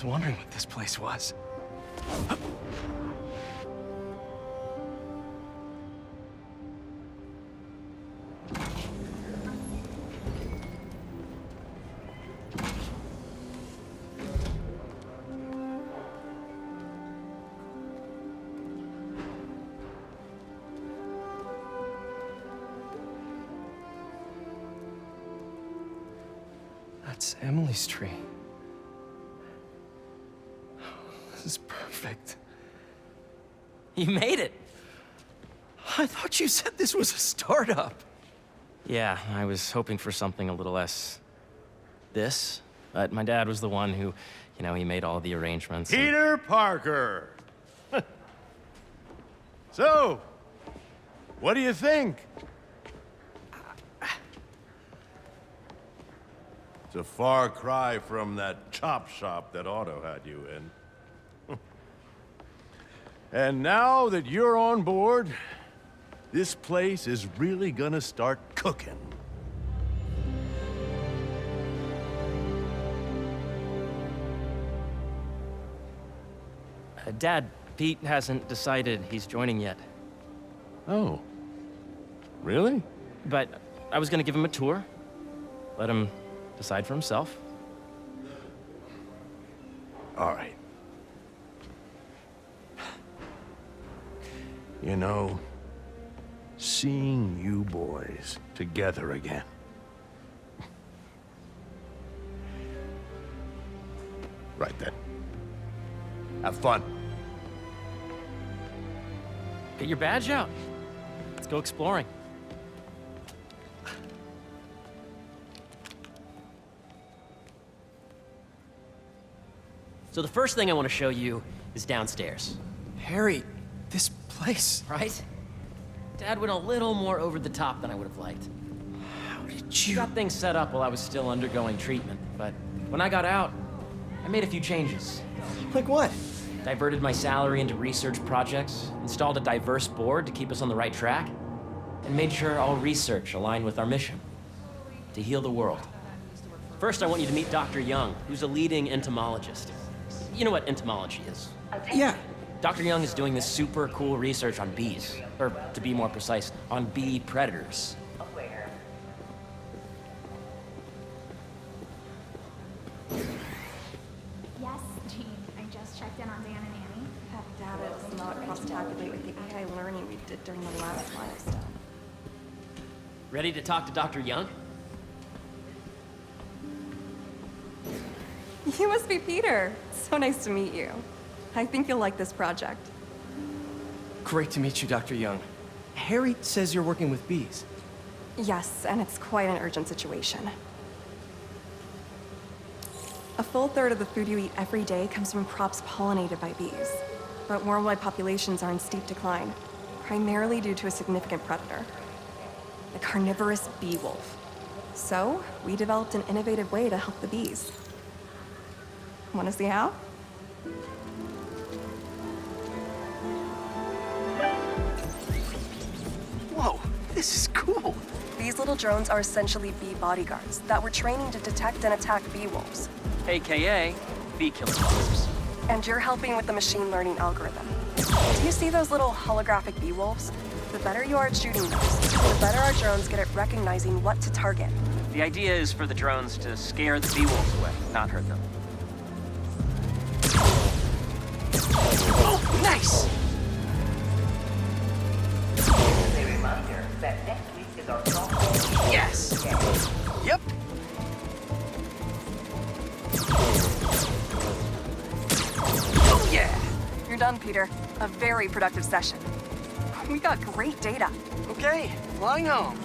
was wondering what this place was. That's Emily's tree. This is perfect. You made it! I thought you said this was a startup. Yeah, I was hoping for something a little less... this. But my dad was the one who, he made all the arrangements. Peter Parker! So, what do you think? It's a far cry from that chop shop that Otto had you in. And now that you're on board, this place is really gonna start cooking. Dad, Pete hasn't decided he's joining yet. Oh. Really? But I was gonna give him a tour. Let him decide for himself. All right. Seeing you boys together again. Right then. Have fun. Get your badge out. Let's go exploring. So the first thing I want to show you is downstairs. Harry, this place... Right? Dad went a little more over the top than I would have liked. How did He you... got things set up while I was still undergoing treatment, but when I got out, I made a few changes. Like what? Diverted my salary into research projects, installed a diverse board to keep us on the right track, and made sure all research aligned with our mission, to heal the world. First, I want you to meet Dr. Young, who's a leading entomologist. You know what entomology is? Yeah. Dr. Young is doing this super cool research on bees, or to be more precise, on bee predators. Yes, Jean. I just checked in on Dan and Annie. That data does not cross-tabulate with the AI learning we did during the last milestone. Ready to talk to Dr. Young? You must be Peter. So nice to meet you. I think you'll like this project. Great to meet you, Dr. Young. Harry says you're working with bees. Yes, and it's quite an urgent situation. A full third of the food you eat every day comes from crops pollinated by bees. But worldwide populations are in steep decline, primarily due to a significant predator, the carnivorous bee wolf. So, we developed an innovative way to help the bees. Want to see how? Whoa, this is cool. These little drones are essentially bee bodyguards that we're training to detect and attack bee wolves. AKA bee killer wolves. And you're helping with the machine learning algorithm. Do you see those little holographic bee wolves? The better you are at shooting those, the better our drones get at recognizing what to target. The idea is for the drones to scare the bee wolves away, not hurt them. Oh, nice! A reminder that next week is our softball. Yes! Yep! Oh, yeah! You're done, Peter. A very productive session. We got great data. Okay, flying home.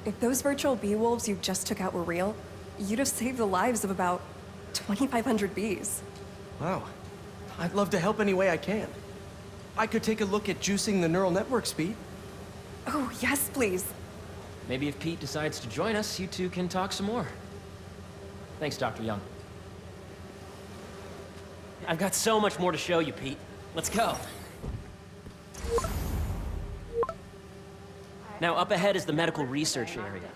If those virtual bee wolves you just took out were real, you'd have saved the lives of about 2,500 bees. Wow. I'd love to help any way I can. I could take a look at juicing the neural network speed. Oh, yes, please. Maybe if Pete decides to join us, you two can talk some more. Thanks, Dr. Young. I've got so much more to show you, Pete. Let's go. Now, up ahead is the medical research area.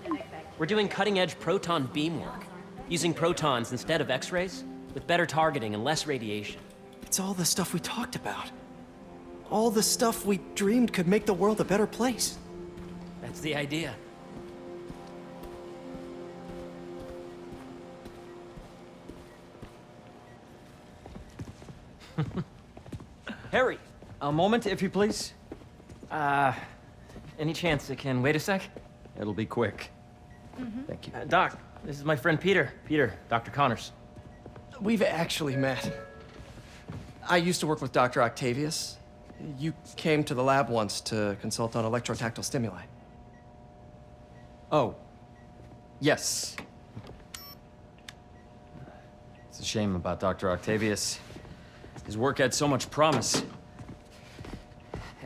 We're doing cutting-edge proton beam work, using protons instead of X-rays, with better targeting and less radiation. It's all the stuff we talked about. All the stuff we dreamed could make the world a better place. That's the idea. Harry, A moment, if you please. any chance it can wait a sec? It'll be quick. Thank you. Doc, this is my friend Peter. Peter, Dr. Connors. We've actually met. I used to work with Dr. Octavius. You came to the lab once to consult on electrotactile stimuli. Oh. Yes. It's a shame about Dr. Octavius. His work had so much promise.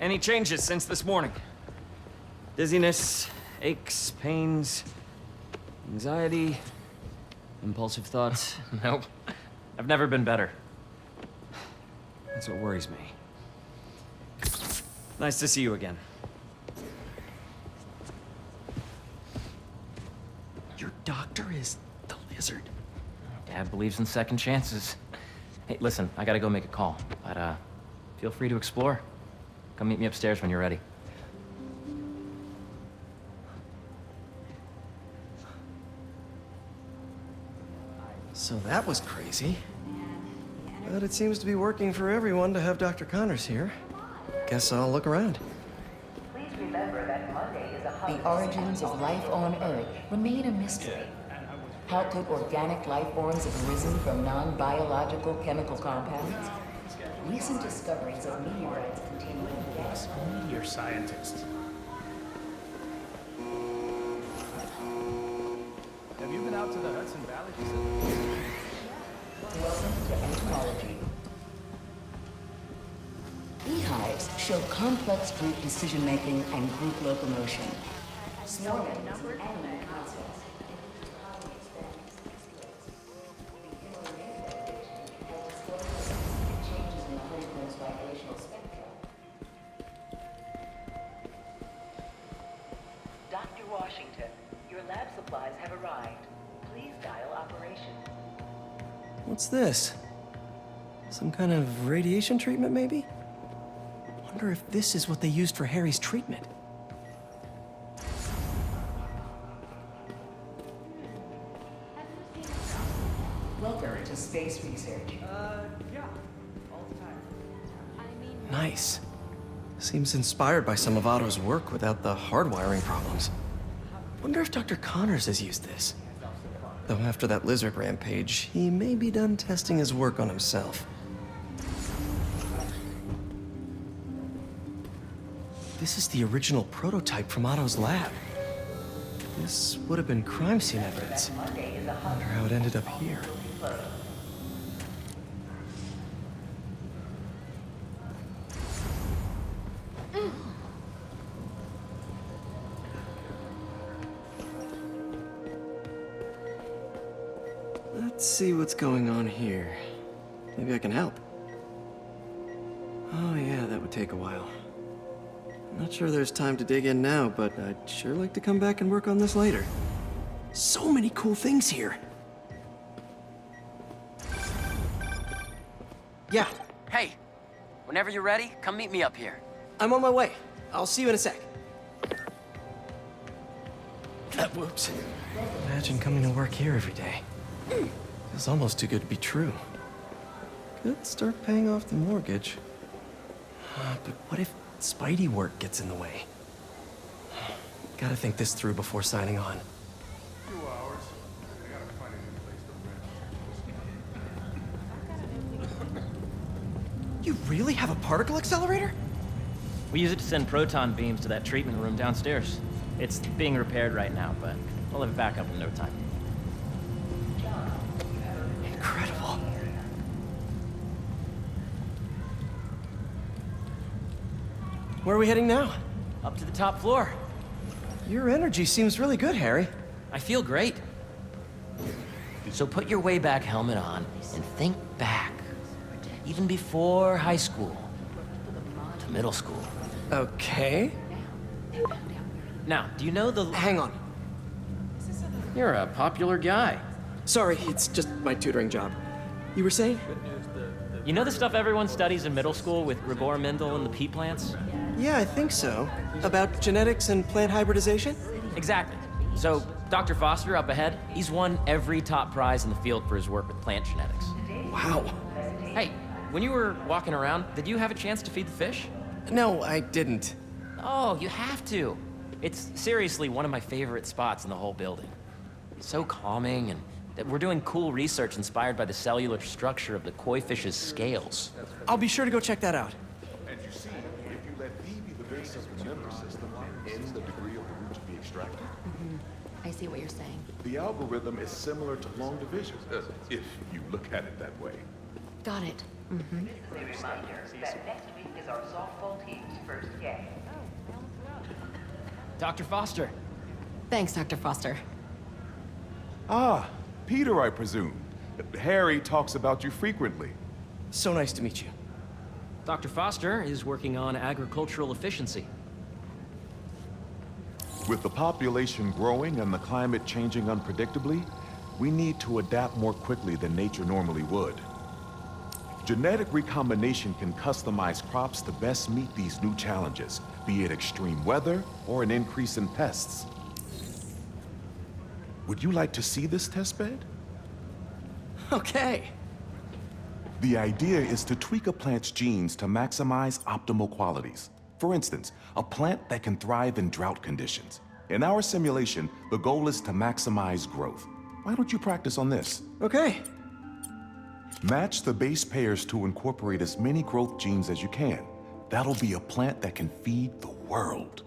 Any changes since this morning? Dizziness, aches, pains, anxiety, impulsive thoughts. Nope. I've never been better. That's what worries me. Nice to see you again. Your doctor is the lizard. Dad believes in second chances. Hey, listen, I gotta go make a call, but feel free to explore. Come meet me upstairs when you're ready. So that was crazy. But it seems to be working for everyone to have Dr. Connors here. Guess I'll look around. Please remember that Monday is a The holiday. origins of life on Earth remain a mystery. How could organic life forms have arisen from non-biological chemical compounds? Recent discoveries of meteorites containing gas. Meteor scientists. Have you been out to the Hudson Valley facility? Welcome to entomology. Beehives show complex group decision-making and group locomotion. Swarming is an animate process. Changes in the honeycomb's vibrational spectrum. Dr. Washington, your lab supplies have arrived. Please dial operation. What's this? Some kind of radiation treatment, maybe? Wonder if this is what they used for Harry's treatment. Welcome to space research. Nice. Seems inspired by some of Otto's work without the hardwiring problems. Wonder if Dr. Connors has used this. Though after that lizard rampage, he may be done testing his work on himself. This is the original prototype from Otto's lab. This would have been crime scene evidence. Wonder how it ended up here. Let's see what's going on here. Maybe I can help. Oh yeah, that would take a while. Not sure there's time to dig in now, but I'd sure like to come back and work on this later. So many cool things here. Yeah, Hey, whenever you're ready, come meet me up here. I'm on my way. I'll see you in a sec. Whoops. Imagine coming to work here every day. Feels almost too good to be true. Could start paying off the mortgage. But what if Spidey work gets in the way? Gotta think this through before signing on. 2 hours. I gotta find a new place to rent. You really have a particle accelerator? We use it to send proton beams to that treatment room downstairs. It's being repaired right now, but we'll have it back up in no time. Incredible. Where are we heading now? Up to the top floor. Your energy seems really good, Harry. I feel great. So put your way back helmet on and think back. Even before high school. To middle school. Okay. Now, do you know the... Hang on. You're a popular guy. Sorry, it's just my tutoring job. You were saying? You know the stuff everyone studies in middle school with Gregor Mendel and the pea plants? Yeah, I think so. About genetics and plant hybridization? Exactly. So, Dr. Foster up ahead, he's won every top prize in the field for his work with plant genetics. Wow. Hey, when you were walking around, did you have a chance to feed the fish? No, I didn't. Oh, you have to. It's seriously one of my favorite spots in the whole building. So calming, and that we're doing cool research inspired by the cellular structure of the koi fish's scales. I'll be sure to go check that out. And you see, if you let B be the base of the memory system, in the degree of the root to be extracted, I see what you're saying. the algorithm is similar to long division, if you look at it that way. Got it. A reminder that next week is our softball team's first game. Dr. Foster. Thanks, Dr. Foster. Ah, Peter, I presume. Harry talks about you frequently. So nice to meet you. Dr. Foster is working on agricultural efficiency. With the population growing and the climate changing unpredictably, we need to adapt more quickly than nature normally would. Genetic recombination can customize crops to best meet these new challenges, be it extreme weather or an increase in pests. Would you like to see this testbed? Okay. The idea is to tweak a plant's genes to maximize optimal qualities. For instance, a plant that can thrive in drought conditions. In our simulation, the goal is to maximize growth. Why don't you practice on this? Okay. Match the base pairs to incorporate as many growth genes as you can. That'll be a plant that can feed the world.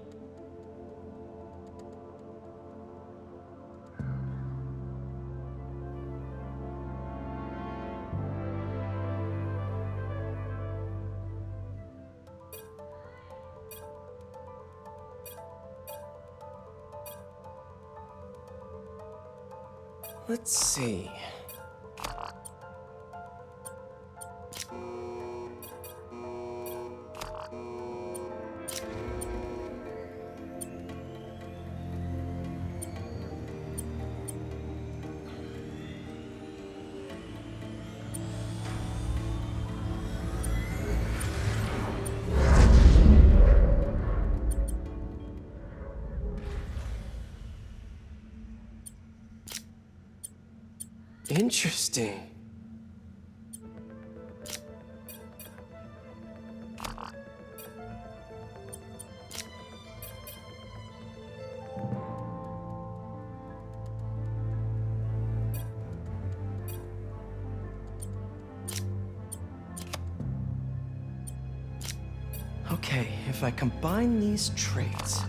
Let's see. Interesting. Okay, if I combine these traits...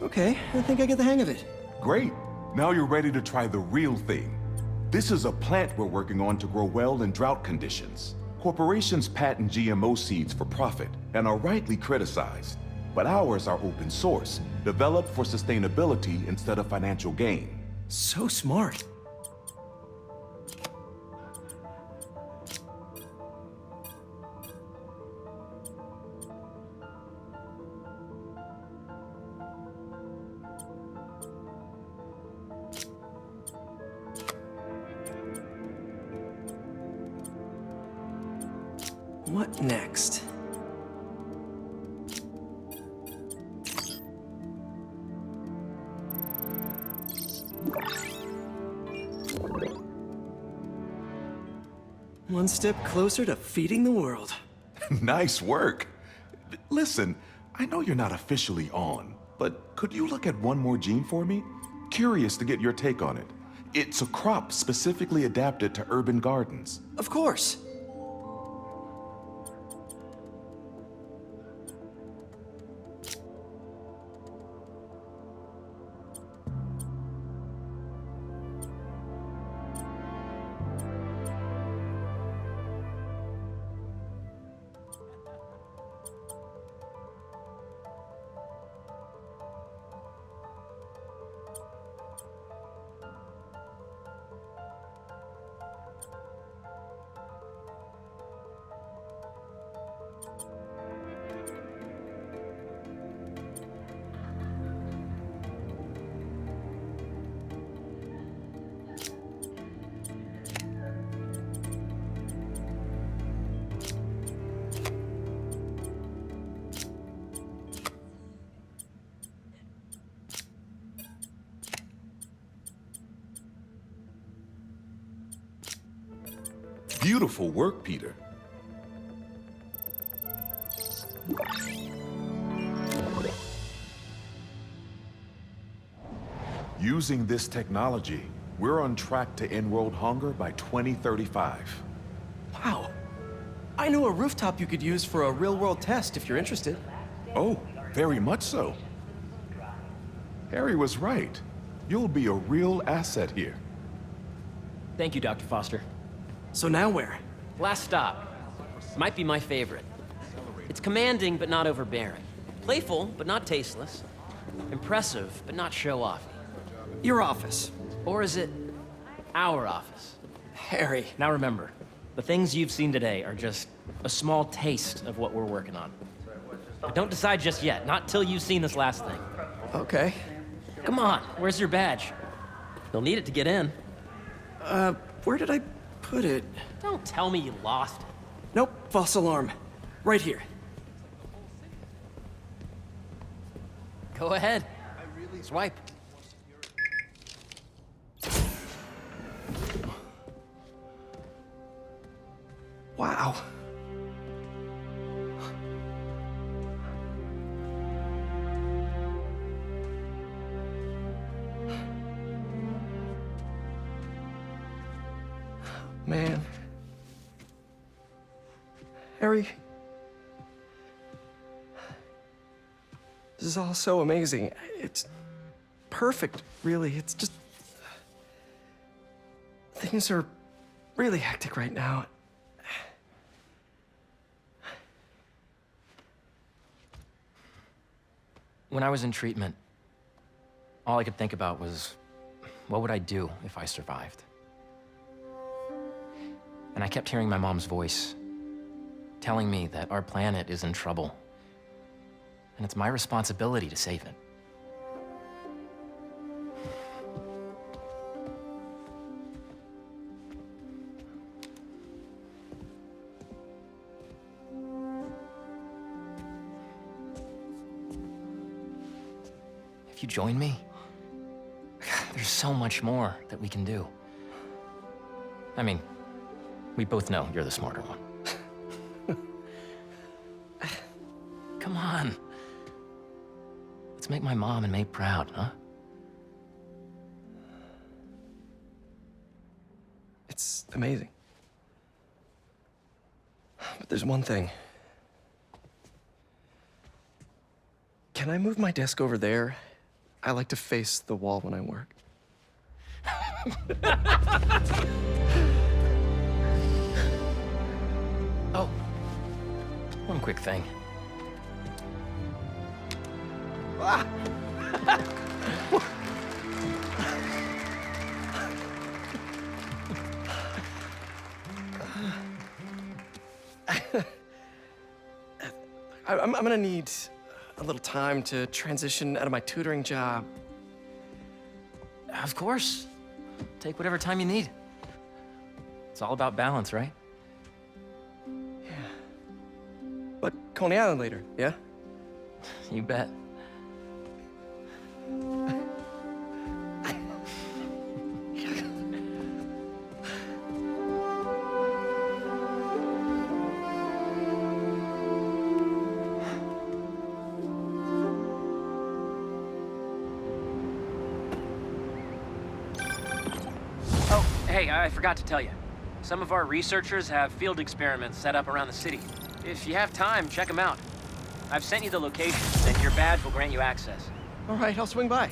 Okay, I think I get the hang of it. Great. Now you're ready to try the real thing. This is a plant we're working on to grow well in drought conditions. Corporations patent GMO seeds for profit and are rightly criticized. But ours are open source, developed for sustainability instead of financial gain. So smart. What next? One step closer to feeding the world. Nice work. Listen, I know you're not officially on, but could you look at one more gene for me? Curious to get your take on it. It's a crop specifically adapted to urban gardens. Of course. Beautiful work, Peter. Using this technology, we're on track to end world hunger by 2035. Wow. I know a rooftop you could use for a real-world test if you're interested. Oh, very much so. Harry was right. You'll be a real asset here. Thank you, Dr. Foster. So now where? Last stop. Might be my favorite. It's commanding, but not overbearing. Playful, but not tasteless. Impressive, but not show-off. Your office. Or is it our office? Harry. Now remember, the things you've seen today are just a small taste of what we're working on. But don't decide just yet, not till you've seen this last thing. Okay. Come on, where's your badge? You'll need it to get in. Where did I put it? Don't tell me you lost it. Nope, false alarm. Right here. Go ahead. Swipe. Wow. Man. Harry. This is all so amazing. It's perfect, really. It's just... Things are really hectic right now. When I was in treatment, all I could think about was, what would I do if I survived? And I kept hearing my mom's voice, telling me that our planet is in trouble, and it's my responsibility to save it. If you join me, there's so much more that we can do. I mean, we both know you're the smarter one. Come on. Let's make my mom and May proud, huh? It's amazing. But there's one thing. Can I move my desk over there? I like to face the wall when I work. Oh, one quick thing. Ah! I'm gonna need a little time to transition out of my tutoring job. Of course. Take whatever time you need. It's all about balance, right? But Coney Island later, yeah? You bet. Oh, hey, I forgot to tell you. Some of our researchers have field experiments set up around the city. If you have time, check them out. I've sent you the locations, and your badge will grant you access. All right, I'll swing by.